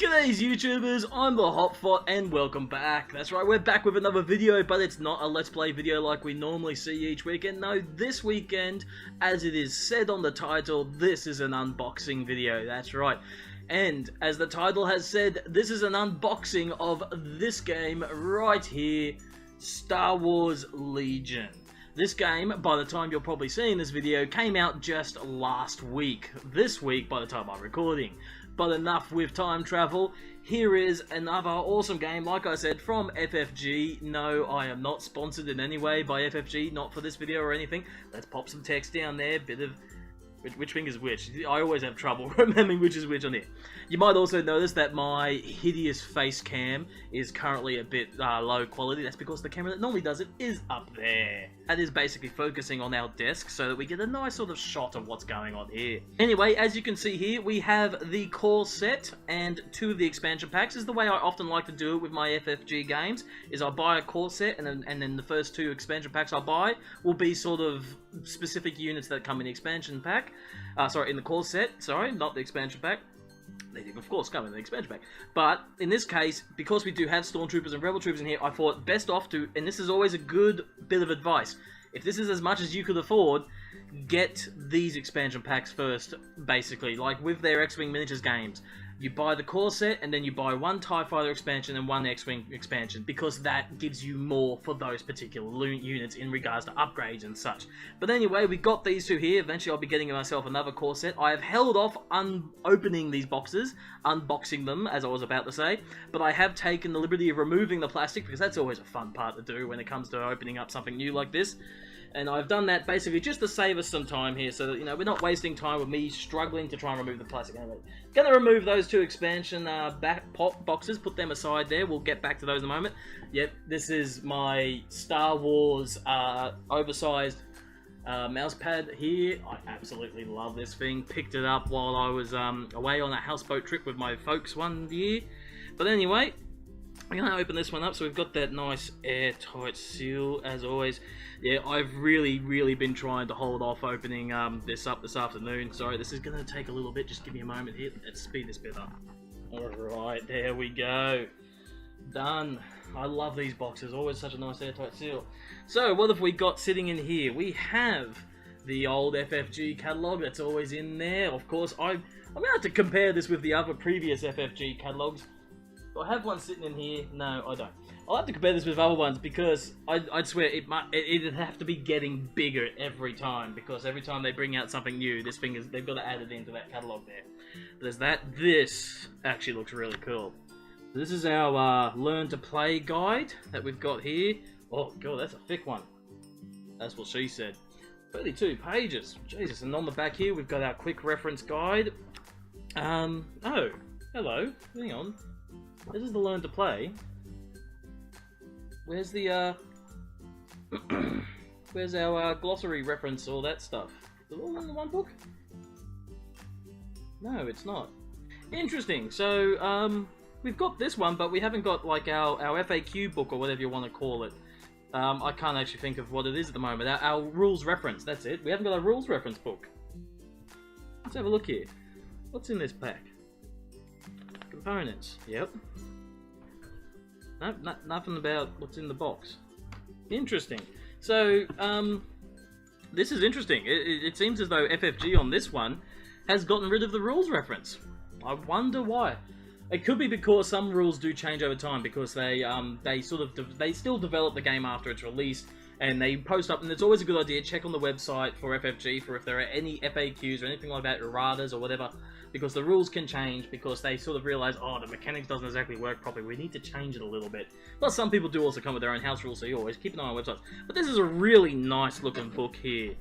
G'days YouTubers, I'm the Hopfot and welcome back. That's right, we're back with another video, but it's not a Let's Play video like we normally see each weekend. No, this weekend, as it is said on the title, this is an unboxing video. That's right. And as the title has said, this is an unboxing of this game right here, Star Wars Legion. This game, by the time you're probably seeing this video, came out just last week. This week, by the time I'm recording. But enough with time travel, here is another awesome game, like I said, from FFG. No, I am not sponsored in any way by FFG, not for this video or anything. Let's pop some text down there, bit of... Which finger's which? I always have trouble remembering which is which on here. You might also notice that my hideous face cam is currently a bit low quality. That's because the camera that normally does it is up there. That is basically focusing on our desk so that we get a nice sort of shot of what's going on here. Anyway, as you can see here, we have the core set and 2 of the expansion packs. This is the way I often like to do it with my FFG games, is I buy a core set and then the first 2 expansion packs I buy will be sort of specific units that come in the expansion pack. In the core set, sorry, not the expansion pack. They do, of course, come in the expansion pack. But in this case, because we do have Stormtroopers and Rebel Troopers in here, I thought best off to, and this is always a good bit of advice, if this is as much as you could afford, get these expansion packs first, basically. Like with their X-Wing miniatures games, you buy the core set and then you buy 1 TIE Fighter expansion and 1 X-Wing expansion, because that gives you more for those particular units in regards to upgrades and such. But anyway, we got these 2 here. Eventually I'll be getting myself another core set. I have held off opening these boxes, unboxing them, as I was about to say, but I have taken the liberty of removing the plastic, because that's always a fun part to do when it comes to opening up something new like this. And I've done that basically just to save us some time here, so that, you know, we're not wasting time with me struggling to try and remove the plastic. Anyway, gonna remove those 2 expansion back pop boxes, put them aside there. We'll get back to those in a moment. Yep, this is my Star Wars oversized mouse pad here. I absolutely love this thing. Picked it up while I was away on a houseboat trip with my folks one year. But anyway, I'm going to open this one up. So we've got that nice airtight seal, as always. Yeah, I've really been trying to hold off opening this up this afternoon. Sorry, this is going to take a little bit. Just give me a moment here. Let's speed this bit up. Alright, there we go. Done. I love these boxes. Always such a nice airtight seal. So, what have we got sitting in here? We have the old FFG catalogue that's always in there. Of course, I'm going to have to compare this with the other previous FFG catalogues. Do I have one sitting in here? No, I don't. I'll have to compare this with other ones, because I'd swear it'd have to be getting bigger every time, because every time they bring out something new, they've got to add it into that catalogue there. But there's that. This actually looks really cool. This is our Learn to Play guide that we've got here. Oh god, that's a thick one. That's what she said. 32 pages. Jesus, and on the back here we've got our quick reference guide. Oh, hello. Hang on. This is the Learn to Play. Where's the, where's our glossary reference, all that stuff? Is it all in the one book? No, it's not. Interesting. So, we've got this one, but we haven't got, like, our FAQ book, or whatever you want to call it. I can't actually think of what it is at the moment. Our rules reference, that's it. We haven't got a rules reference book. Let's have a look here. What's in this pack? Components. Yep. Nope, nothing about what's in the box. Interesting. So, this is interesting. It seems as though FFG on this one has gotten rid of the rules reference. I wonder why. It could be because some rules do change over time, because they still develop the game after it's released, and they post up, and it's always a good idea, check on the website for FFG for if there are any FAQs or anything like that, erratas or whatever, because the rules can change, because they sort of realize, oh, the mechanics doesn't exactly work properly, we need to change it a little bit. Plus, some people do also come with their own house rules, so you always keep an eye on websites. But this is a really nice looking book here.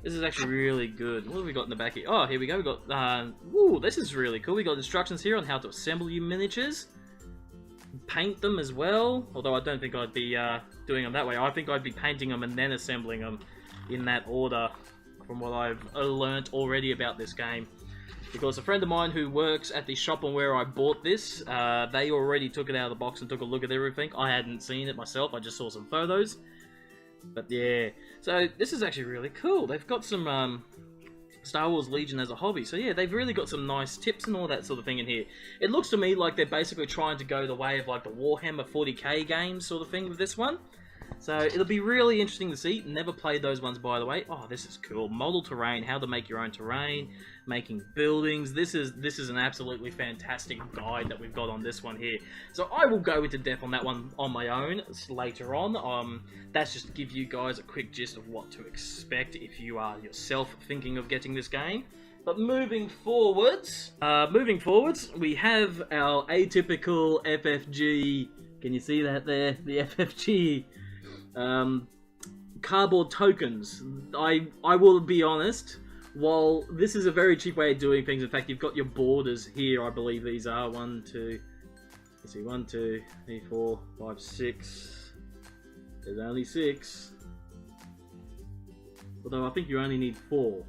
This is actually really good. What have we got in the back here? Oh, here we go. We got, ooh, this is really cool. We got instructions here on how to assemble your miniatures. Paint them as well, although I don't think I'd be doing them that way. I think I'd be painting them and then assembling them in that order, from what I've learnt already about this game. Because a friend of mine who works at the shop on where I bought this, they already took it out of the box and took a look at everything. I hadn't seen it myself, I just saw some photos. But yeah, so this is actually really cool. They've got some Star Wars Legion as a hobby. So yeah, they've really got some nice tips and all that sort of thing in here. It looks to me like they're basically trying to go the way of like the Warhammer 40k games sort of thing with this one. So it'll be really interesting to see. Never played those ones, by the way. Oh, this is cool. Model terrain, how to make your own terrain, making buildings. This is an absolutely fantastic guide that we've got on this one here. So I will go into depth on that one on my own later on. That's just to give you guys a quick gist of what to expect if you are yourself thinking of getting this game. But moving forwards, we have our atypical FFG. Can you see that there? The FFG. Cardboard tokens. I will be honest, while this is a very cheap way of doing things, in fact you've got your borders here, I believe these are 1, 2, let's see, 1, 2, 3, 4, 5, 6, there's only 6, although I think you only need 4.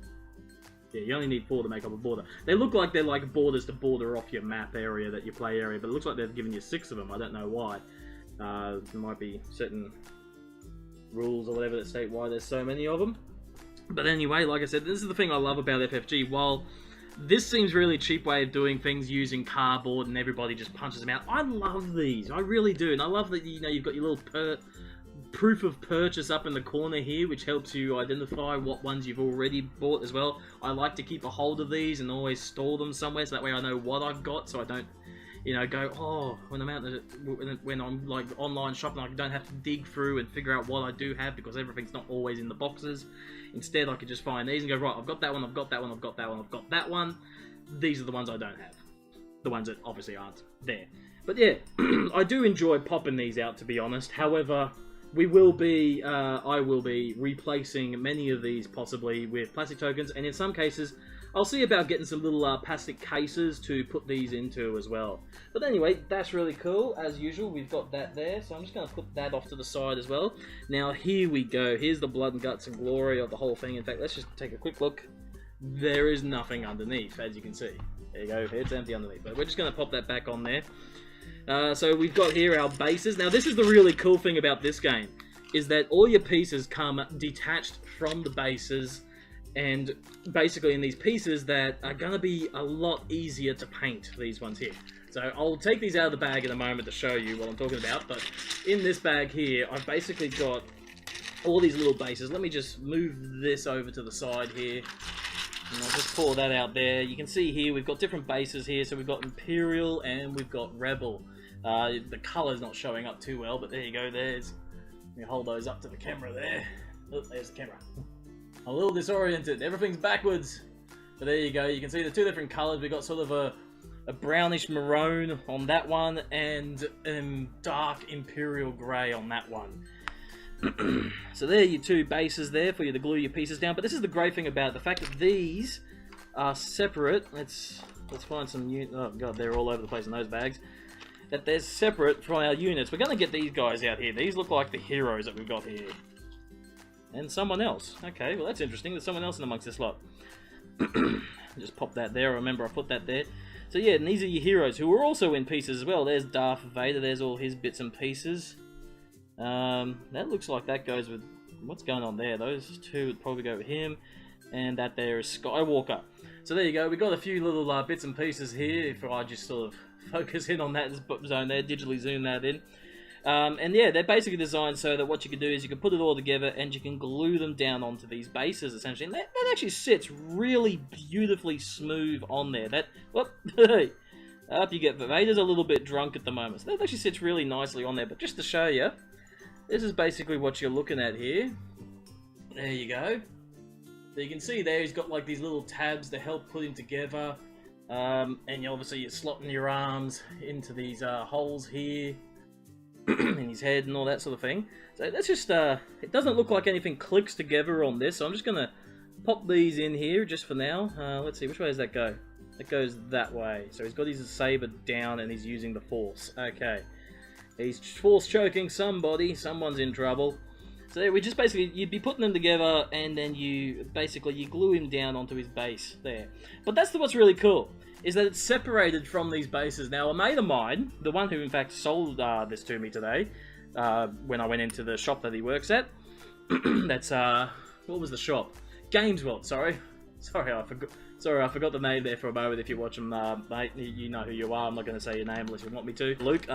Yeah, you only need 4 to make up a border. They look like they're like borders to border off your map area, that your play area, but it looks like they've given you 6 of them. I don't know why. There might be certain rules or whatever that state why there's so many of them. But anyway, like I said, this is the thing I love about FFG. While this seems really cheap way of doing things using cardboard and everybody just punches them out, I love these. I really do. And I love that, you know, you've got your little proof of purchase up in the corner here, which helps you identify what ones you've already bought as well. I like to keep a hold of these and always store them somewhere, so that way I know what I've got, so I don't, you know, go, oh, when I'm like online shopping, I don't have to dig through and figure out what I do have, because everything's not always in the boxes. Instead, I could just find these and go, right, I've got that one, I've got that one, I've got that one, I've got that one. These are the ones I don't have. The ones that obviously aren't there. But yeah, I do enjoy popping these out, to be honest. However, I will be replacing many of these possibly with plastic tokens, and in some cases, I'll see about getting some little plastic cases to put these into as well. But anyway, that's really cool. As usual, we've got that there, so I'm just going to put that off to the side as well. Now, here we go. Here's the blood and guts and glory of the whole thing. In fact, let's just take a quick look. There is nothing underneath, as you can see. There you go, it's empty underneath. But we're just going to pop that back on there. So we've got here our bases. Now, this is the really cool thing about this game, is that all your pieces come detached from the bases, and basically in these pieces that are going to be a lot easier to paint, these ones here. So I'll take these out of the bag in a moment to show you what I'm talking about, but in this bag here, I've basically got all these little bases. Let me just move this over to the side here, and I'll just pull that out there. You can see here, we've got different bases here, so we've got Imperial and we've got Rebel. The colour's not showing up too well, but there you go, there's... Let me hold those up to the camera there. Oh, there's the camera. A little disoriented, everything's backwards. But there you go, you can see the two different colours. We've got sort of a brownish maroon on that one, and dark Imperial Grey on that one. So there are your two bases there for you to glue your pieces down. But this is the great thing about it, the fact that these are separate. Let's find some oh god, they're all over the place in those bags. That they're separate from our units. We're going to get these guys out here. These look like the heroes that we've got here. And someone else. Okay, well that's interesting. There's someone else in amongst this lot. Just pop that there. Remember, I put that there. So yeah, and these are your heroes who are also in pieces as well. There's Darth Vader. There's all his bits and pieces. That looks like that goes with... What's going on there? Those two would probably go with him. And that there is Skywalker. So there you go. We've got a few little bits and pieces here. If I just sort of focus in on that zone there, digitally zoom that in. And yeah, they're basically designed so that what you can do is you can put it all together and you can glue them down onto these bases, essentially. And that actually sits really beautifully smooth on there. That, whoop, up you get. Vader's a little bit drunk at the moment, so that actually sits really nicely on there. But just to show you, this is basically what you're looking at here. There you go. So you can see there he's got like these little tabs to help put him together. And obviously you're slotting your arms into these holes here. In his head and all that sort of thing. So that's just, it doesn't look like anything clicks together on this, so I'm just going to pop these in here just for now. Let's see, which way does that go? It goes that way. So he's got his saber down and he's using the force. Okay. He's force choking somebody, someone's in trouble. So there, we just basically, you'd be putting them together and then you glue him down onto his base there. But that's what's really cool, is that it's separated from these bases. Now, a mate of mine, the one who in fact sold this to me today, when I went into the shop that he works at, that's, what was the shop? Games World, sorry. Sorry, I forgot. Sorry, I forgot the name there for a moment. If you watch them, mate, you know who you are. I'm not going to say your name unless you want me to. Luke.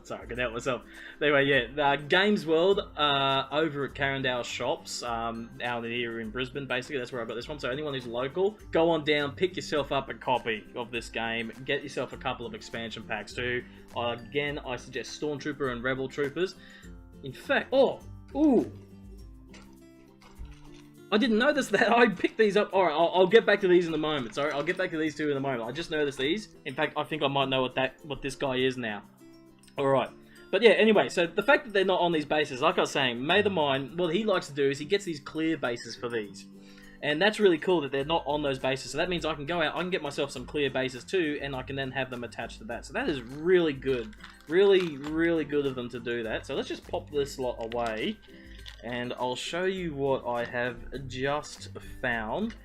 Sorry, I can help myself. Anyway, yeah, Games World over at Carindale Shops, out here in Brisbane, basically. That's where I got this from. So anyone who's local, go on down, pick yourself up a copy of this game, get yourself a couple of expansion packs too. Again, I suggest Stormtrooper and Rebel Troopers. In fact, ooh, I didn't notice that. I picked these up. Alright, I'll get back to these in a moment. Sorry, I'll get back to these two in a moment. I just noticed these. In fact, I think I might know what this guy is now. Alright. But yeah, anyway, so the fact that they're not on these bases, like I was saying, mate of mine, what he likes to do is he gets these clear bases for these. And that's really cool that they're not on those bases. So that means I can go out, I can get myself some clear bases too, and I can then have them attached to that. So that is really good. Really, really good of them to do that. So let's just pop this lot away, and I'll show you what I have just found.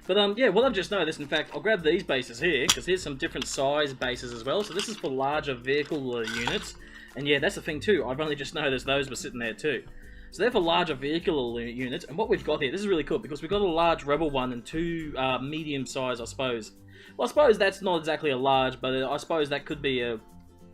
But yeah, what I've just noticed, in fact, I'll grab these bases here, because here's some different size bases as well. So this is for larger vehicle units. And yeah, that's the thing too, I've only just noticed those were sitting there too. So they're for larger vehicle units, and what we've got here, this is really cool, because we've got a large Rebel one and two medium size, I suppose. Well, I suppose that's not exactly a large, but I suppose that could be a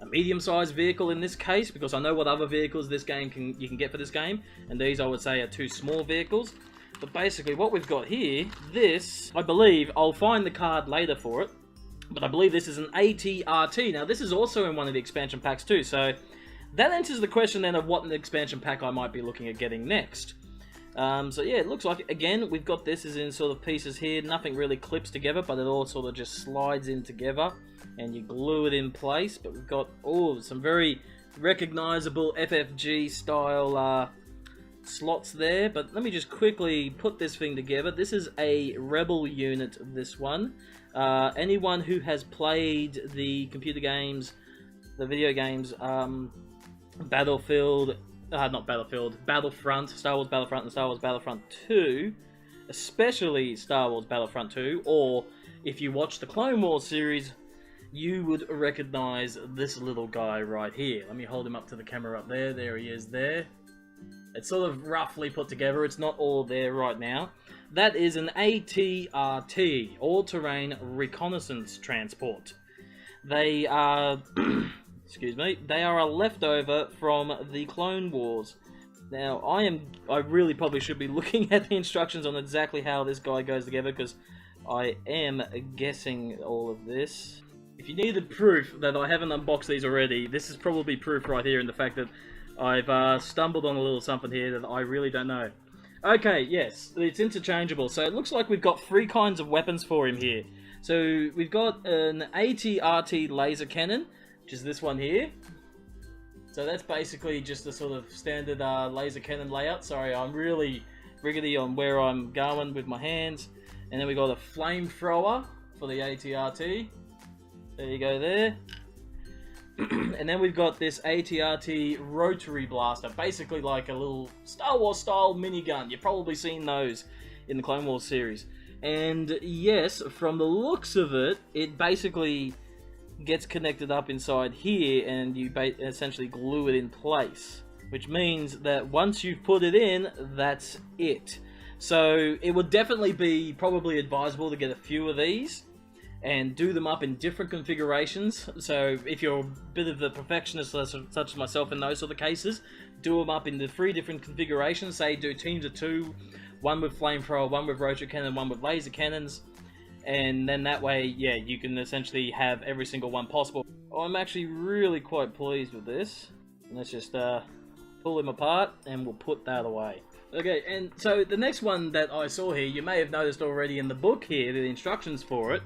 medium-sized vehicle in this case, because I know what other vehicles this game you can get for this game, and these I would say are two small vehicles. But basically what we've got here, this, I believe, I'll find the card later for it, but I believe this is an AT-RT. Now this is also in one of the expansion packs too, so that answers the question then of what an expansion pack I might be looking at getting next. So yeah, it looks like, again, we've got this as in sort of pieces here, nothing really clips together, but it all sort of just slides in together, and you glue it in place. But we've got, some very recognizable FFG style slots there. But let me just quickly put this thing together. This is a Rebel unit, this one. Anyone who has played the computer games, the video games, Battlefront, Star Wars Battlefront and Star Wars Battlefront 2, especially Star Wars Battlefront 2, or if you watch the Clone Wars series, you would recognize this little guy right here. Let me hold him up to the camera up there. There he is there. It's sort of roughly put together. It's not all there right now. That is an AT-RT, All-Terrain Reconnaissance Transport. They are... excuse me, they are a leftover from the Clone Wars. Now, I really probably should be looking at the instructions on exactly how this guy goes together, because I am guessing all of this. If you needed proof that I haven't unboxed these already, this is probably proof right here in the fact that I've stumbled on a little something here that I really don't know. Okay, yes, it's interchangeable. So it looks like we've got 3 kinds of weapons for him here. So we've got an AT-RT laser cannon, which is this one here. So that's basically just a sort of standard laser cannon layout. Sorry, I'm really rickety on where I'm going with my hands. And then we got a flamethrower for the AT-RT. There you go there. And then we've got this AT-RT rotary blaster, basically like a little Star Wars style minigun. You've probably seen those in the Clone Wars series. And yes, from the looks of it, it basically gets connected up inside here, and you essentially glue it in place, which means that once you've put it in, that's it. So it would definitely be probably advisable to get a few of these and do them up in different configurations. So if you're a bit of a perfectionist such as myself in those sort of cases, do them up in the 3 different configurations. Say do teams of 2, one with flamethrower, one with rotary cannon, one with laser cannons. And then that way, yeah, you can essentially have every single one possible. I'm actually really quite pleased with this. Let's just pull them apart, and we'll put that away. Okay, and so the next one that I saw here, you may have noticed already in the book here, the instructions for it,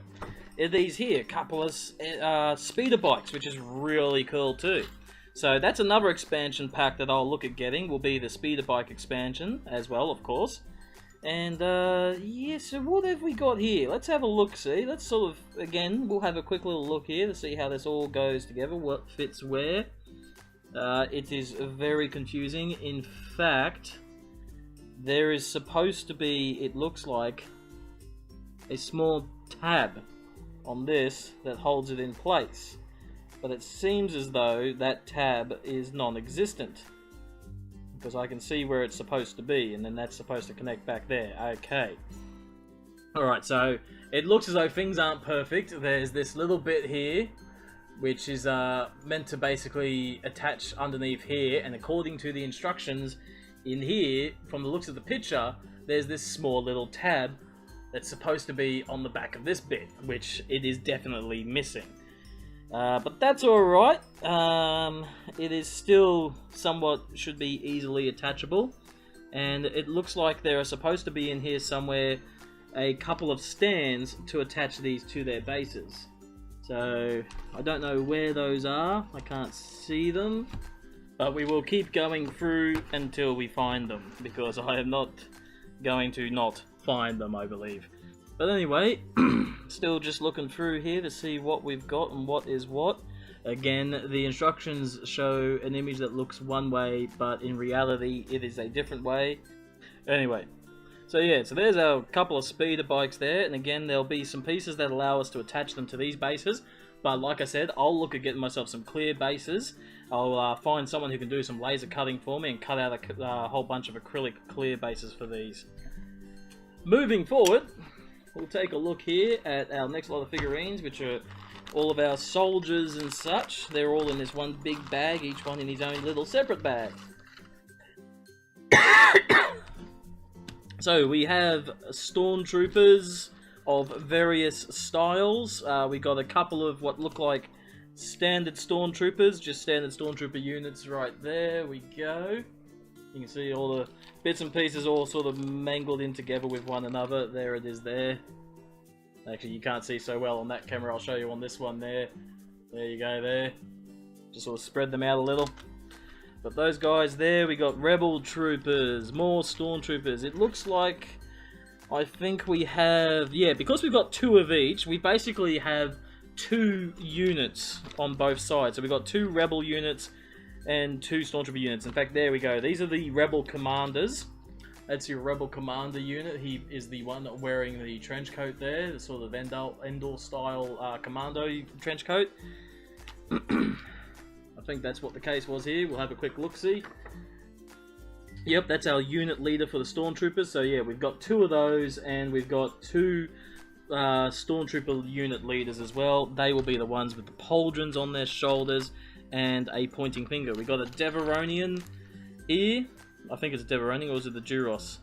are these here, couple of speeder bikes, which is really cool too. So that's another expansion pack that I'll look at getting, will be the speeder bike expansion as well, of course. And, yeah, so what have we got here? Let's have a look-see. Let's sort of, again, we'll have a quick little look here to see how this all goes together, what fits where. It is very confusing. In fact, there is supposed to be, it looks like, a small tab on this that holds it in place. But it seems as though that tab is non-existent, because I can see where it's supposed to be, and then that's supposed to connect back there. Okay. Alright, so it looks as though things aren't perfect. There's this little bit here, which is meant to basically attach underneath here, and according to the instructions in here, from the looks of the picture, there's this small little tab that's supposed to be on the back of this bit, which it is definitely missing. But that's alright. It is still somewhat, should be easily attachable, and it looks like there are supposed to be in here somewhere a couple of stands to attach these to their bases. So I don't know where those are, I can't see them, but we will keep going through until we find them, because I am not going to not find them, I believe. But anyway, still just looking through here to see what we've got and what is what. Again, the instructions show an image that looks one way, but in reality it is a different way. Anyway, so yeah, so there's our couple of speeder bikes there, and again there'll be some pieces that allow us to attach them to these bases, but like I said, I'll look at getting myself some clear bases. I'll find someone who can do some laser cutting for me and cut out a whole bunch of acrylic clear bases for these. Moving forward, we'll take a look here at our next lot of figurines, which are all of our soldiers and such. They're all in this one big bag, each one in his own little separate bag. So we have stormtroopers of various styles. We got a couple of what look like standard stormtroopers, just standard stormtrooper units right there. We go. You can see all the bits and pieces all sort of mangled in together with one another. There it is there. Actually, you can't see so well on that camera. I'll show you on this one there. There you go there. Just sort of spread them out a little. But those guys there, we got rebel troopers, more stormtroopers. It looks like, I think we have, yeah, because we've got two of each, we basically have two units on both sides. So we've got two rebel units and two stormtrooper units. In fact, there we go. These are the rebel commanders. That's your rebel commander unit. He is the one wearing the trench coat there, the sort of Endor style commando trench coat. I think that's what the case was here. We'll have a quick look-see. Yep, that's our unit leader for the stormtroopers. So yeah, we've got two of those, and we've got two stormtrooper unit leaders as well. They will be the ones with the pauldrons on their shoulders and a pointing finger. We got a Devaronian here. I think it's a Devaronian, or is it the Duros?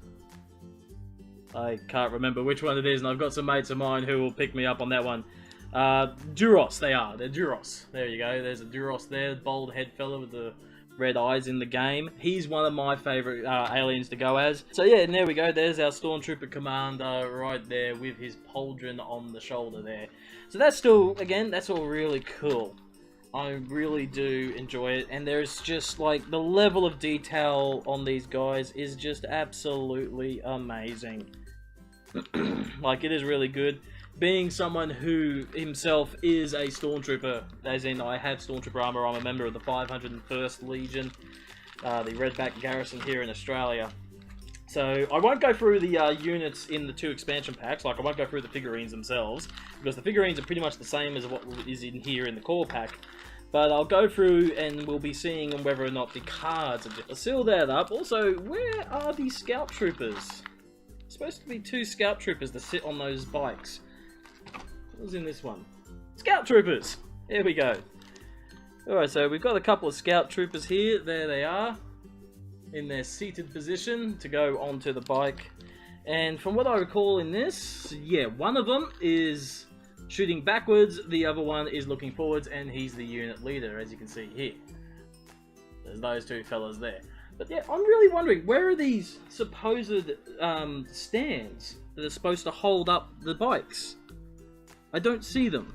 I can't remember which one it is, and I've got some mates of mine who will pick me up on that one. Duros, they are. They're Duros. There you go. There's a Duros there, bald head fella with the red eyes in the game. He's one of my favourite aliens to go as. So yeah, and there we go. There's our Stormtrooper commander right there with his pauldron on the shoulder there. So that's still, again, that's all really cool. I really do enjoy it, and there's just like the level of detail on these guys is just absolutely amazing. Like, it is really good. Being someone who himself is a stormtrooper, as in I have stormtrooper armor, I'm a member of the 501st Legion, the Redback Garrison here in Australia. So I won't go through the units in the two expansion packs, like I won't go through the figurines themselves, because the figurines are pretty much the same as what is in here in the core pack. But I'll go through and we'll be seeing whether or not the cards are just... I'll seal that up. Also, where are the scout troopers? Supposed to be two scout troopers to sit on those bikes. What was in this one? Scout troopers! There we go. Alright, so we've got a couple of scout troopers here. There they are, in their seated position to go onto the bike. And from what I recall in this, yeah, one of them is shooting backwards, the other one is looking forwards, and he's the unit leader, as you can see here. There's those two fellas there. But yeah, I'm really wondering, where are these supposed stands that are supposed to hold up the bikes? I don't see them.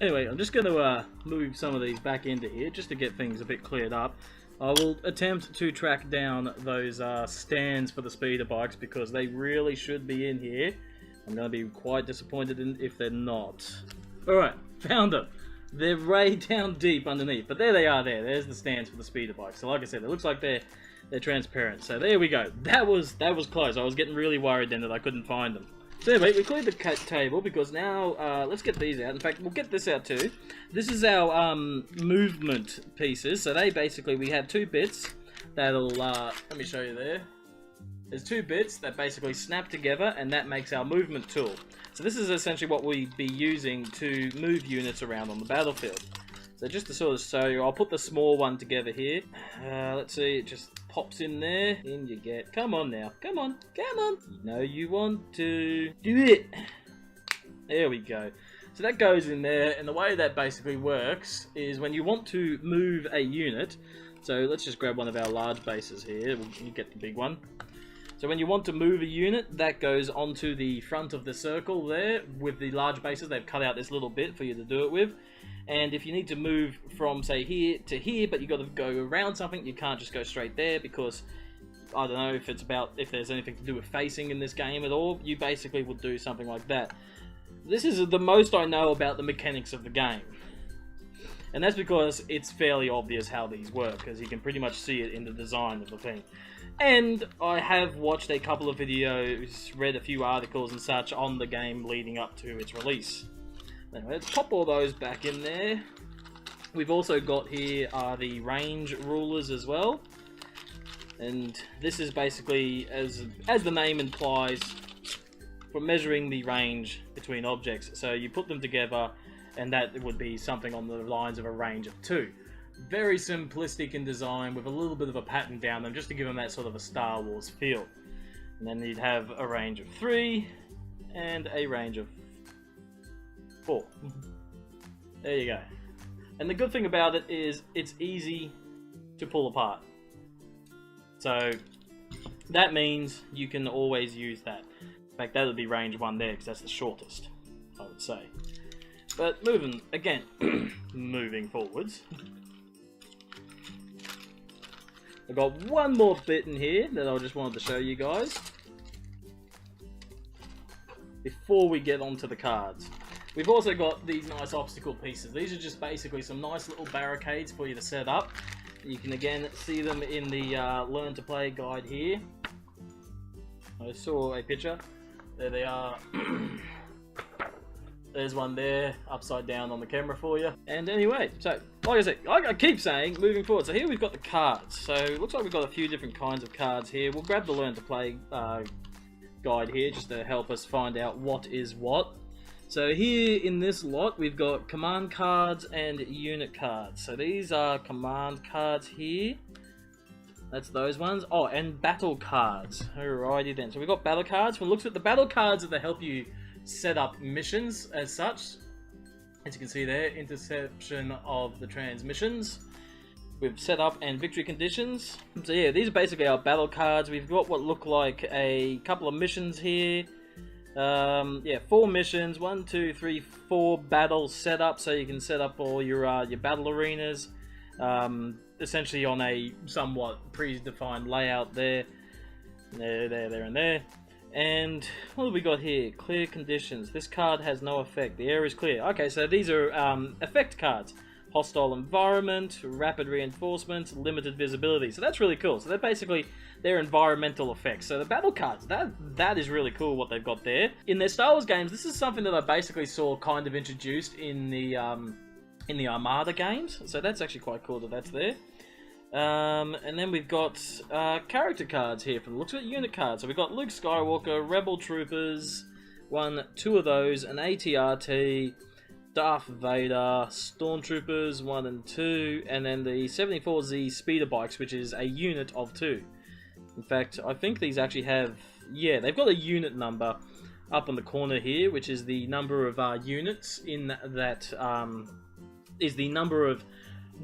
Anyway, I'm just going to move some of these back into here, just to get things a bit cleared up. I will attempt to track down those stands for the speeder bikes, because they really should be in here. I'm going to be quite disappointed if they're not. Alright, found them. They're way down deep underneath, but there they are there. There's the stands for the speeder bikes. So like I said, it looks like they're transparent. So there we go. That was close. I was getting really worried then that I couldn't find them. So anyway, we cleared the table because now, let's get these out. In fact, we'll get this out too. This is our movement pieces. So they basically, we have 2 bits that'll, let me show you there. There's 2 bits that basically snap together, and that makes our movement tool. So this is essentially what we'd be using to move units around on the battlefield. So just to sort of show you, I'll put the small one together here. Let's see, it just pops in there. In you get. Come on now. Come on. Come on. You know you want to. Do it. There we go. So that goes in there, and the way that basically works is when you want to move a unit. So let's just grab one of our large bases here. You get the big one. So when you want to move a unit, that goes onto the front of the circle there. With the large bases, they've cut out this little bit for you to do it with. And if you need to move from, say, here to here, but you've got to go around something, you can't just go straight there because, I don't know if there's anything to do with facing in this game at all, you basically would do something like that. This is the most I know about the mechanics of the game. And that's because it's fairly obvious how these work, because you can pretty much see it in the design of the thing. And I have watched a couple of videos, read a few articles and such on the game leading up to its release. Anyway, let's pop all those back in there. We've also got here the range rulers as well. And this is basically, as the name implies, for measuring the range between objects. So you put them together, and that would be something on the lines of a range of 2. Very simplistic in design, with a little bit of a pattern down them, just to give them that sort of a Star Wars feel. And then you'd have a range of 3, and a range of 4. There you go. And the good thing about it is it's easy to pull apart. So that means you can always use that. In fact, that would be range 1 there, because that's the shortest, I would say. But moving, again, moving forwards. I've got one more bit in here that I just wanted to show you guys before we get onto the cards. We've also got these nice obstacle pieces. These are just basically some nice little barricades for you to set up. You can again see them in the Learn to Play guide here. I saw a picture. There they are. There's one there, upside down on the camera for you. And anyway, so, like I said, like I keep saying, moving forward. So here we've got the cards. So it looks like we've got a few different kinds of cards here. We'll grab the Learn to Play guide here, just to help us find out what is what. So here in this lot, we've got command cards and unit cards. So these are command cards here. That's those ones. Oh, and battle cards. Alrighty then. So we've got battle cards. When it looks at the battle cards that help you set up missions as such. As you can see there, interception of the transmissions. We've set up and victory conditions. So yeah, these are basically our battle cards. We've got what look like a couple of missions here. Yeah, 4 missions, 1, 2, 3, 4 battles set up, so you can set up all your battle arenas, essentially on a somewhat predefined layout there, there, and there. And what have we got here? Clear conditions. This card has no effect. The area is clear. Okay, so these are effect cards. Hostile environment, rapid reinforcement, limited visibility. So that's really cool. So they're basically their environmental effects. So the battle cards, that is really cool what they've got there. In their Star Wars games, this is something that I basically saw kind of introduced in the Armada games. So that's actually quite cool that that's there. And then we've got character cards here from the looks of it, unit cards. So we've got Luke Skywalker, Rebel Troopers, 2 of those, an AT-RT, Darth Vader, Stormtroopers 1 and 2, and then the 74Z speeder bikes, which is a unit of 2. In fact, I think these actually have, yeah, they've got a unit number up in the corner here, which is the number of units in that, is the number of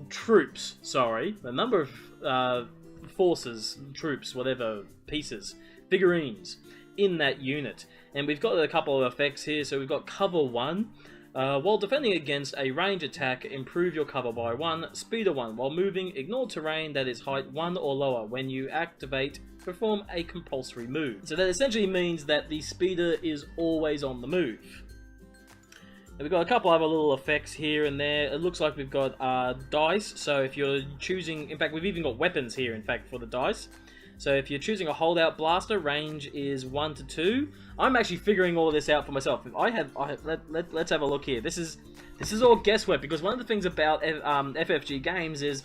troops, sorry, the number of forces, troops, whatever, pieces, figurines in that unit. And we've got a couple of effects here, so we've got Cover 1. While defending against a range attack, improve your cover by 1. Speeder 1. While moving, ignore terrain that is height 1 or lower. When you activate, perform a compulsory move. So that essentially means that the speeder is always on the move. And we've got a couple other little effects here and there. It looks like we've got dice. So if you're choosing, in fact, we've even got weapons here, in fact, for the dice. So if you're choosing a holdout blaster, range is 1 to 2. I'm actually figuring all of this out for myself. Let's have a look here. This is all guesswork, because one of the things about FFG games is,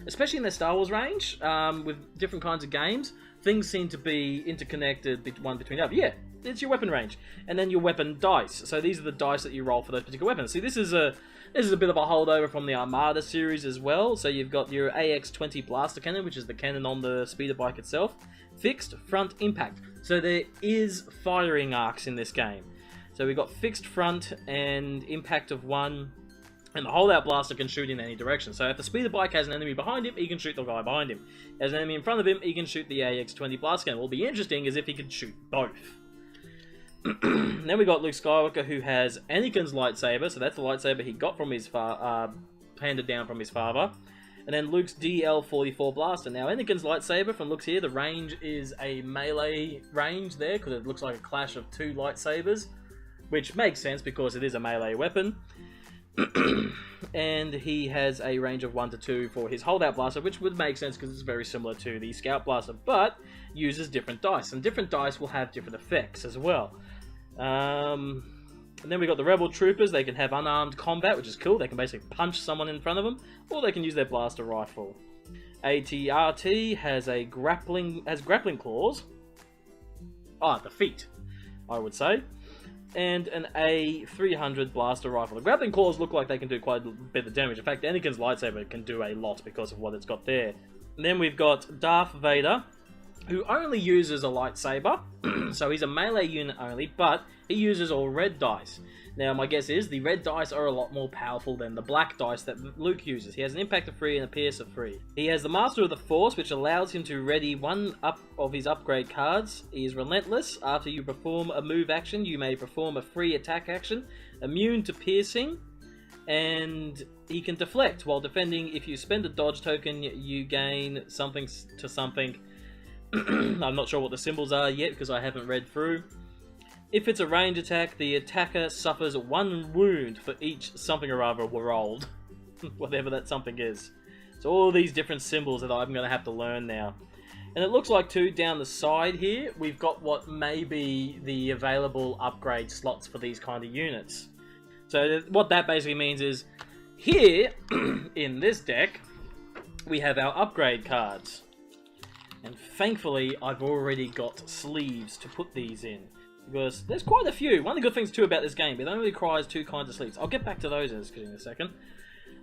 especially in the Star Wars range, with different kinds of games, things seem to be interconnected one between the other. Yeah, it's your weapon range, and then your weapon dice. So these are the dice that you roll for those particular weapons. See, this is a bit of a holdover from the Armada series as well. So you've got your AX-20 blaster cannon, which is the cannon on the speeder bike itself. Fixed front impact. So there is firing arcs in this game. So we've got fixed front and impact of 1. And the holdout blaster can shoot in any direction. So if the speeder bike has an enemy behind him, he can shoot the guy behind him. Has an enemy in front of him, he can shoot the AX-20 blast cannon. What will be interesting is if he can shoot both. Then we got Luke Skywalker, who has Anakin's lightsaber. So that's the lightsaber he got from his handed down from his father. And then Luke's DL-44 blaster. Now Anakin's lightsaber, from looks here, the range is a melee range there, because it looks like a clash of 2 lightsabers, which makes sense because it is a melee weapon. And he has a range of 1 to 2 for his holdout blaster, which would make sense because it's very similar to the Scout blaster, but uses different dice, and different dice will have different effects as well. And then we got the Rebel Troopers. They can have unarmed combat, which is cool. They can basically punch someone in front of them, or they can use their blaster rifle. ATRT has grappling claws. The feet, I would say. And an A300 blaster rifle. The grappling claws look like they can do quite a bit of damage. In fact, Anakin's lightsaber can do a lot because of what it's got there. And then we've got Darth Vader, who only uses a lightsaber. So he's a melee unit only, but he uses all red dice. Now my guess is the red dice are a lot more powerful than the black dice that Luke uses. He has an impact of 3 and a pierce of 3. He has the Master of the Force, which allows him to ready 1 of his upgrade cards. He is relentless. After you perform a move action, you may perform a free attack action, immune to piercing, and he can deflect while defending. If you spend a dodge token, you gain something to something. I'm not sure what the symbols are yet because I haven't read through. If it's a range attack, the attacker suffers 1 wound for each something or other rolled. Whatever that something is. So all these different symbols that I'm going to have to learn now. And it looks like too, down the side here, we've got what may be the available upgrade slots for these kind of units. So what that basically means is, here, in this deck, we have our upgrade cards. And thankfully, I've already got sleeves to put these in. Because there's quite a few. One of the good things too about this game, it only requires 2 kinds of sleeves. I'll get back to those in a second.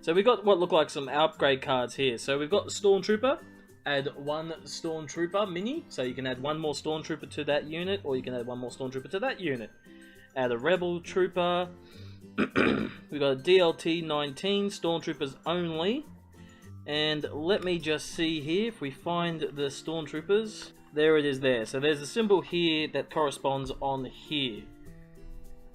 So we've got what look like some upgrade cards here. So we've got the Stormtrooper. Add 1 Stormtrooper mini. So you can add 1 more Stormtrooper to that unit, or you can add 1 more Stormtrooper to that unit. Add a Rebel Trooper. We've got a DLT-19, Stormtroopers only. And let me just see here if we find the Stormtroopers. There it is there. So there's a symbol here that corresponds on here.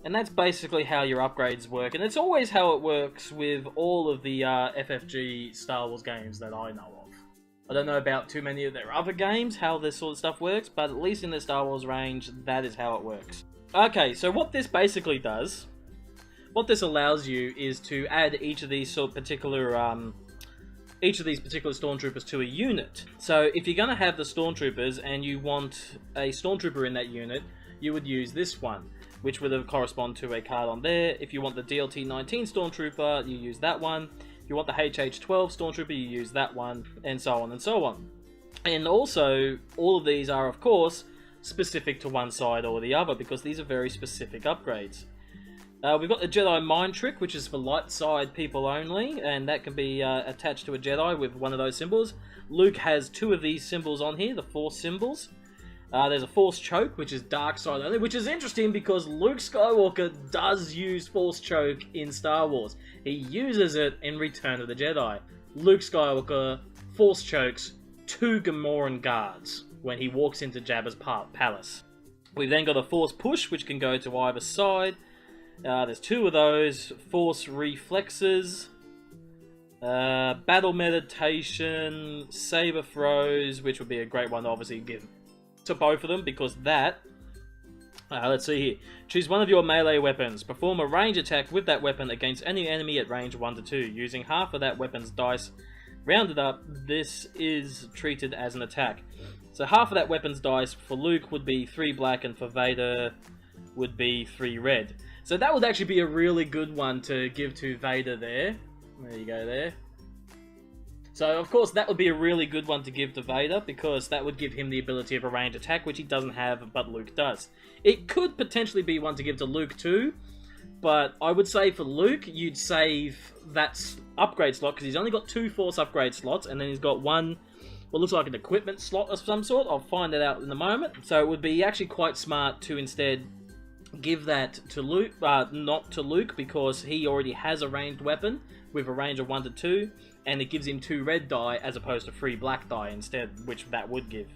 And that's basically how your upgrades work. And it's always how it works with all of the FFG Star Wars games that I know of. I don't know about too many of their other games, how this sort of stuff works, but at least in the Star Wars range, that is how it works. Okay, so what this basically does, what this allows you is to add each of these sort of particular Stormtroopers to a unit. So if you're going to have the Stormtroopers and you want a Stormtrooper in that unit, you would use this one, which would correspond to a card on there. If you want the DLT-19 Stormtrooper, you use that one. If you want the HH-12 Stormtrooper, you use that one, and so on and so on. And also, all of these are, of course, specific to one side or the other, because these are very specific upgrades. We've got the Jedi Mind Trick, which is for light side people only, and that can be attached to a Jedi with one of those symbols. Luke has 2 of these symbols on here, the Force symbols. There's a Force Choke, which is dark side only, which is interesting because Luke Skywalker does use Force Choke in Star Wars. He uses it in Return of the Jedi. Luke Skywalker Force Chokes 2 Gamoran guards when he walks into Jabba's palace. We've then got a Force Push, which can go to either side. There's 2 of those. Force Reflexes, Battle Meditation, Saber Throws, which would be a great one to obviously give to both of them, because that... let's see here. Choose one of your melee weapons. Perform a range attack with that weapon against any enemy at range 1 to 2. Using half of that weapon's dice rounded up, this is treated as an attack. So half of that weapons dice for Luke would be 3 black, and for Vader would be 3 red. So that would actually be a really good one to give to Vader there. There you go there. So of course that would be a really good one to give to Vader, because that would give him the ability of a range attack, which he doesn't have, but Luke does. It could potentially be one to give to Luke too, but I would say for Luke, you'd save that upgrade slot, because he's only got 2 Force upgrade slots, and then he's got one, what looks like an equipment slot of some sort. I'll find that out in a moment. So it would be actually quite smart to instead give that to Luke, not to Luke, because he already has a ranged weapon with a range of 1 to 2, and it gives him 2 red die as opposed to 3 black die instead, which that would give.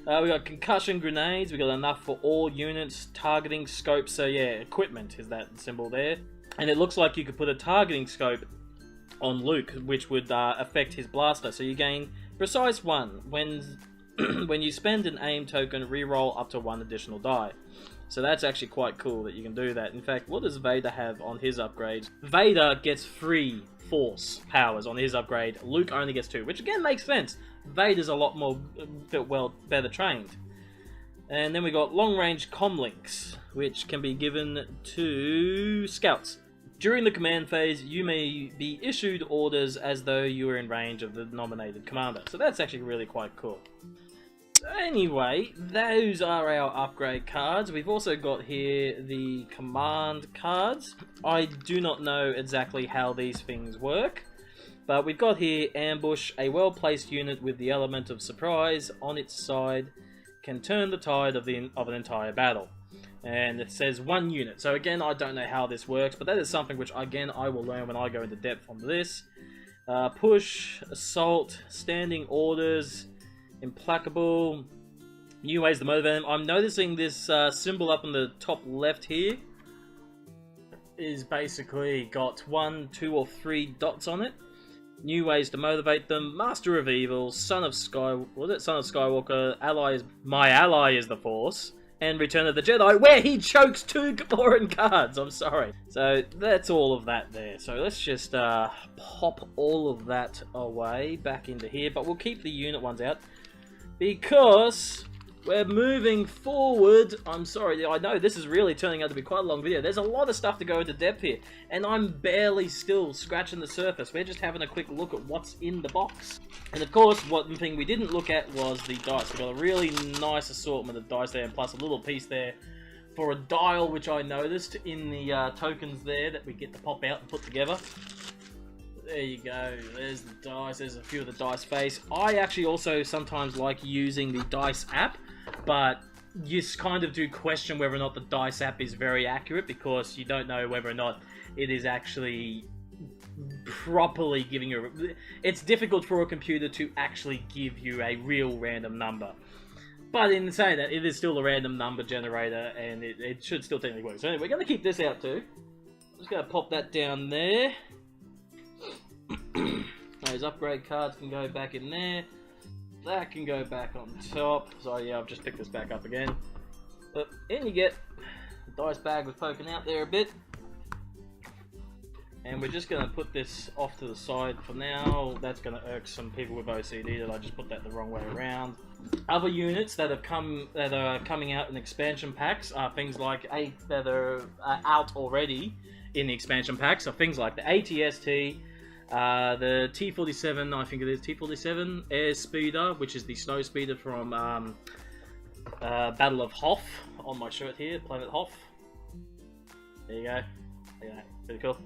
We got concussion grenades, we got enough for all units, targeting scope, so yeah, equipment is that symbol there. And it looks like you could put a targeting scope on Luke, which would affect his blaster, so you gain precise 1. When you spend an aim token, reroll up to 1 additional die. So that's actually quite cool that you can do that. In fact, what does Vader have on his upgrade? Vader gets 3 Force powers on his upgrade. Luke only gets 2, which again makes sense. Vader's a lot more, better trained. And then we got long-range comlinks, which can be given to scouts. During the command phase, you may be issued orders as though you were in range of the nominated commander. So that's actually really quite cool. Anyway, those are our upgrade cards. We've also got here the command cards. I do not know exactly how these things work, but we've got here ambush. A well-placed unit with the element of surprise on its side can turn the tide of an entire battle. And it says 1 unit. So again, I don't know how this works, but that is something which again I will learn when I go into depth on this. Push, assault, standing orders, implacable, new ways to motivate them. I'm noticing this symbol up in the top left here is basically got 1, 2, or 3 dots on it. New ways to motivate them. Master of Evil, Son of Skywalker, My ally is the Force, and Return of the Jedi, where he chokes 2 important cards. I'm sorry. So that's all of that there. So let's just pop all of that away back into here, but we'll keep the unit ones out, because we're moving forward. I'm sorry, I know this is really turning out to be quite a long video. There's a lot of stuff to go into depth here, and I'm barely still scratching the surface. We're just having a quick look at what's in the box. And of course, one thing we didn't look at was the dice. We've got a really nice assortment of dice there, and plus a little piece there for a dial, which I noticed in the tokens there that we get to pop out and put together. There you go, there's the dice, there's a few of the dice face. I actually also sometimes like using the dice app, but you kind of do question whether or not the dice app is very accurate, because you don't know whether or not it is actually properly giving you it's difficult for a computer to actually give you a real random number. But in saying that, it is still a random number generator, and it should still technically work. So anyway, we're going to keep this out too. I'm just going to pop that down there. Those upgrade cards can go back in there. That can go back on top. So yeah, I've just picked this back up again. But in you get. The dice bag was poking out there a bit. And we're just going to put this off to the side for now. That's going to irk some people with OCD that I just put that the wrong way around. Other units that are coming out in expansion packs are things like that are out already in the expansion packs. So things like the ATST, the T-47, I think it is T-47 Air Speeder, which is the snow speeder from Battle of Hoth on my shirt here, Planet Hoth. There you go. Yeah, pretty cool.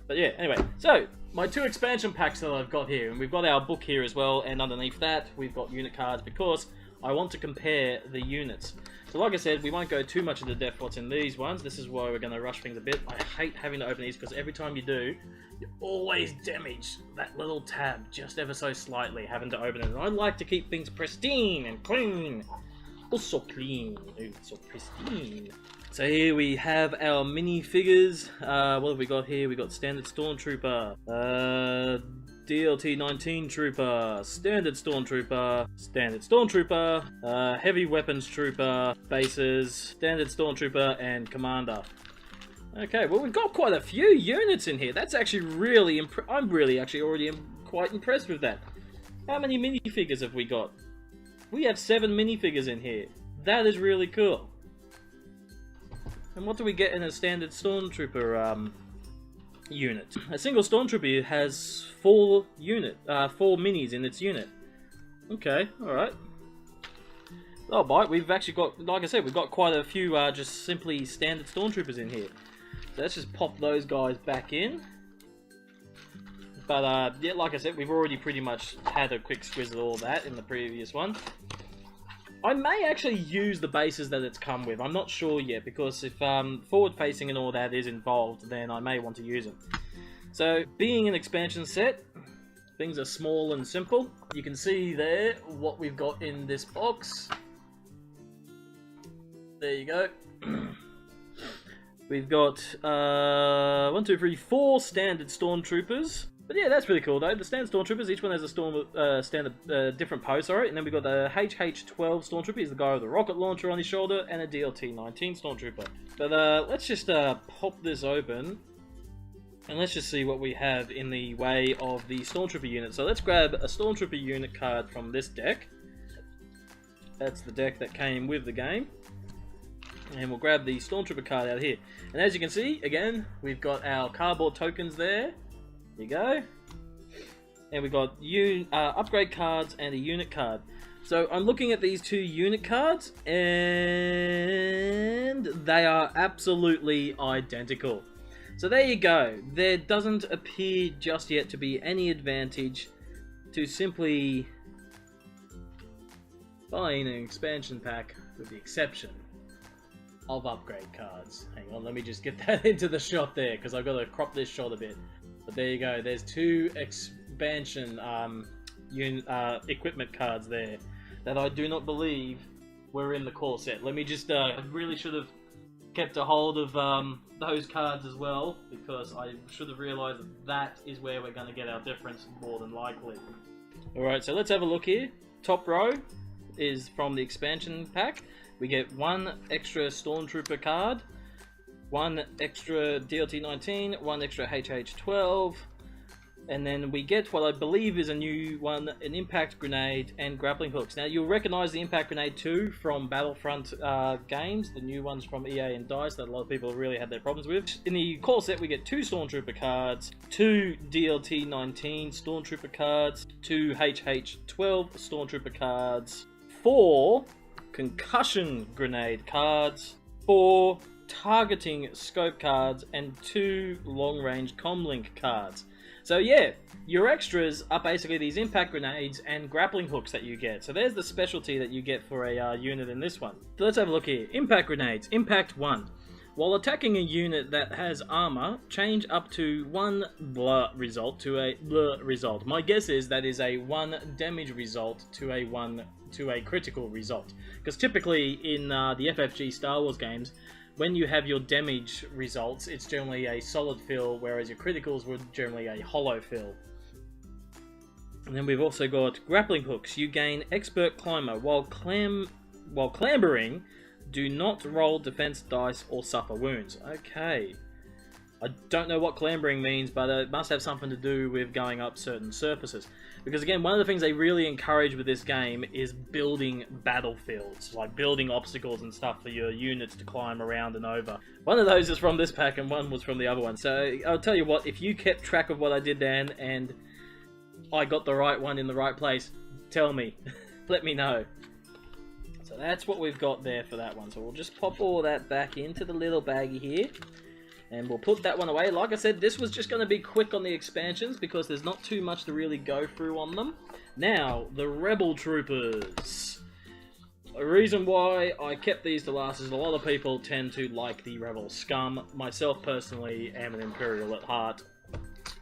But yeah, anyway, so my 2 expansion packs that I've got here, and we've got our book here as well, and underneath that we've got unit cards, because I want to compare the units. So like I said, we won't go too much into depth what's in these ones. This is why we're going to rush things a bit. I hate having to open these, because every time you do, you always damage that little tab just ever so slightly, having to open it. And I like to keep things pristine and clean. Oh, so clean. Oh, so pristine. So here we have our minifigures. What have we got here? We got Standard Stormtrooper, DLT-19 Trooper, Standard Stormtrooper, Standard Stormtrooper, Heavy Weapons Trooper, Bases, Standard Stormtrooper, and Commander. Okay, well we've got quite a few units in here. That's actually really I'm really actually already quite impressed with that. How many minifigures have we got? We have 7 minifigures in here. That is really cool. And what do we get in a standard Stormtrooper unit? A single Stormtrooper has 4 minis in its unit. Okay, alright. Oh, bite. We've actually got, like I said, we've got quite a few just simply standard Stormtroopers in here. So let's just pop those guys back in. But yeah, like I said, we've already pretty much had a quick squiz of all that in the previous one. I may actually use the bases that it's come with. I'm not sure yet, because if forward-facing and all that is involved, then I may want to use them. So, being an expansion set, things are small and simple. You can see there what we've got in this box. There you go. We've got 1, 2, 3, 4 standard Stormtroopers. But yeah, that's really cool though. The standard Stormtroopers, each one has a standard different pose, sorry. And then we've got the HH-12 Stormtrooper, he's the guy with the rocket launcher on his shoulder, and a DLT-19 Stormtrooper. But let's just pop this open, and let's just see what we have in the way of the Stormtrooper unit. So let's grab a Stormtrooper unit card from this deck. That's the deck that came with the game. And we'll grab the Stormtrooper card out here. And as you can see, again, we've got our cardboard tokens there. There you go. And we've got upgrade cards and a unit card. So I'm looking at these 2 unit cards, and they are absolutely identical. So there you go. There doesn't appear just yet to be any advantage to simply buying an expansion pack, with the exception of upgrade cards. Hang on, let me just get that into the shot there, because I've got to crop this shot a bit. But there you go, there's 2 expansion equipment cards there that I do not believe were in the core set. Let me just, I really should have kept a hold of those cards as well, because I should have realised that is where we're going to get our difference more than likely. Alright, so let's have a look here. Top row is from the expansion pack. We get 1 extra Stormtrooper card, 1 extra DLT-19, 1 extra HH-12, and then we get what I believe is a new one, an impact grenade and grappling hooks. Now you'll recognise the impact grenade too from Battlefront games, the new ones from EA and DICE that a lot of people really had their problems with. In the core set we get 2 Stormtrooper cards, 2 DLT-19 Stormtrooper cards, 2 HH-12 Stormtrooper cards, 4 concussion grenade cards, 4 targeting scope cards, and 2 long-range comlink cards. So yeah, your extras are basically these impact grenades and grappling hooks that you get. So there's the specialty that you get for a unit in this one. So let's have a look here. Impact grenades. Impact 1. While attacking a unit that has armor, change up to 1 blur result to a blur result. My guess is that is a 1 damage result to a critical result. Because typically in the FFG Star Wars games, when you have your damage results, it's generally a solid fill, whereas your criticals were generally a hollow fill. And then we've also got grappling hooks. You gain expert climber. While clambering, do not roll defense dice or suffer wounds. Okay. I don't know what clambering means, but it must have something to do with going up certain surfaces. Because again, one of the things they really encourage with this game is building battlefields, like building obstacles and stuff for your units to climb around and over. One of those is from this pack and one was from the other one. So I'll tell you what, if you kept track of what I did then and I got the right one in the right place, tell me. Let me know. So that's what we've got there for that one. So we'll just pop all that back into the little baggie here. And we'll put that one away. Like I said, this was just going to be quick on the expansions because there's not too much to really go through on them. Now, the Rebel Troopers. The reason why I kept these to last is a lot of people tend to like the Rebel scum. Myself personally am an Imperial at heart,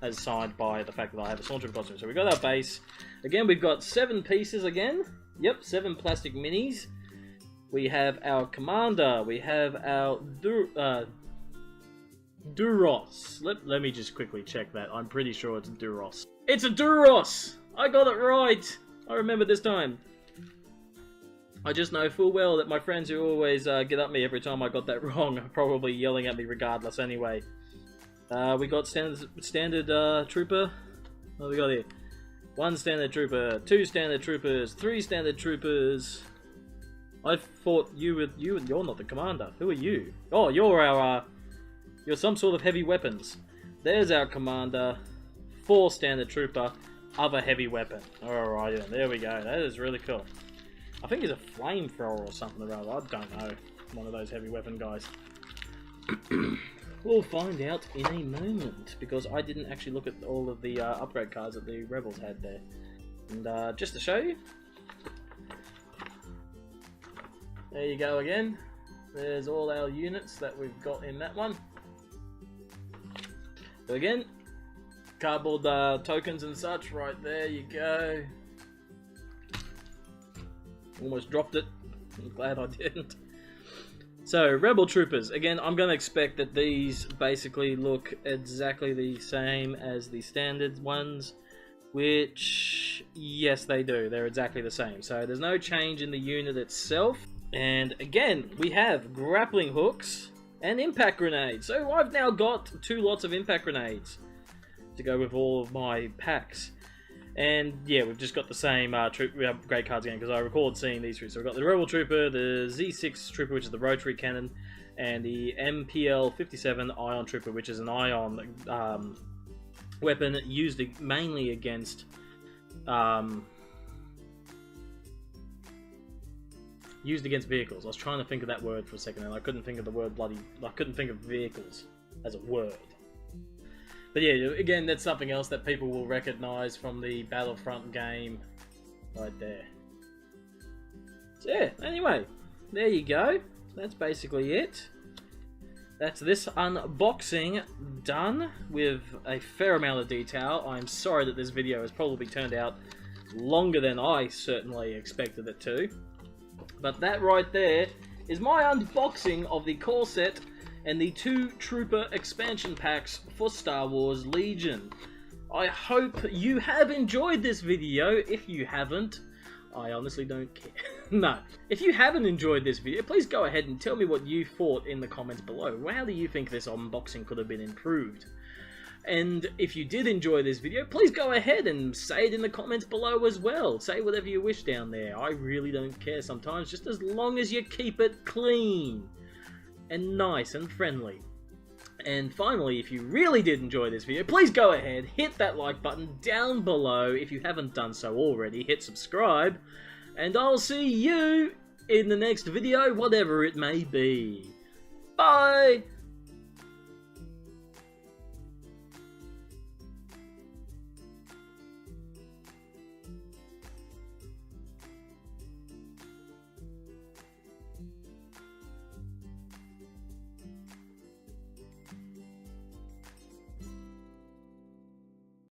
as signed by the fact that I have a Stormtrooper costume. So we've got our base. Again, we've got 7 pieces again. Yep, 7 plastic minis. We have our Commander. We have our Duros. Let me just quickly check that. I'm pretty sure it's Duros. It's a Duros! I got it right! I remember this time. I just know full well that my friends who always get at me every time I got that wrong are probably yelling at me regardless anyway. We got standard trooper. What have we got here? 1 standard trooper, 2 standard troopers, 3 standard troopers. I thought you're not the commander. Who are you? Oh, you're some sort of heavy weapons. There's our commander. 4 standard trooper, other heavy weapon. Alright, yeah, there we go. That is really cool. I think he's a flamethrower or something or other. I don't know. One of those heavy weapon guys. We'll find out in a moment, because I didn't actually look at all of the upgrade cards that the Rebels had there. And just to show you, there you go again. There's all our units that we've got in that one. So again, cardboard tokens and such, right there you go. Almost dropped it. I'm glad I didn't. So, Rebel Troopers. Again, I'm going to expect that these basically look exactly the same as the standard ones. Which, yes they do. They're exactly the same. So, there's no change in the unit itself. And again, we have grappling hooks and impact grenades. So, I've now got 2 lots of impact grenades to go with all of my packs. And yeah, we've just got the same upgrade cards again, because I recalled seeing these three. So we've got the Rebel Trooper, the Z6 Trooper, which is the rotary cannon, and the MPL-57 Ion Trooper, which is an ion weapon used mainly against vehicles. I was trying to think of that word for a second, and I couldn't think of the word I couldn't think of vehicles as a word. But yeah, again, that's something else that people will recognise from the Battlefront game right there. So yeah, anyway, there you go. That's basically it. That's this unboxing done with a fair amount of detail. I'm sorry that this video has probably turned out longer than I certainly expected it to. But that right there is my unboxing of the core set and the 2 Trooper expansion packs for Star Wars Legion. I hope you have enjoyed this video. If you haven't, I honestly don't care. No. If you haven't enjoyed this video, please go ahead and tell me what you thought in the comments below. How do you think this unboxing could have been improved? And if you did enjoy this video, please go ahead and say it in the comments below as well. Say whatever you wish down there. I really don't care sometimes, just as long as you keep it clean and nice and friendly. And finally, if you really did enjoy this video, please go ahead, hit that like button down below. If you haven't done so already, hit subscribe, and I'll see you in the next video, whatever it may be. Bye!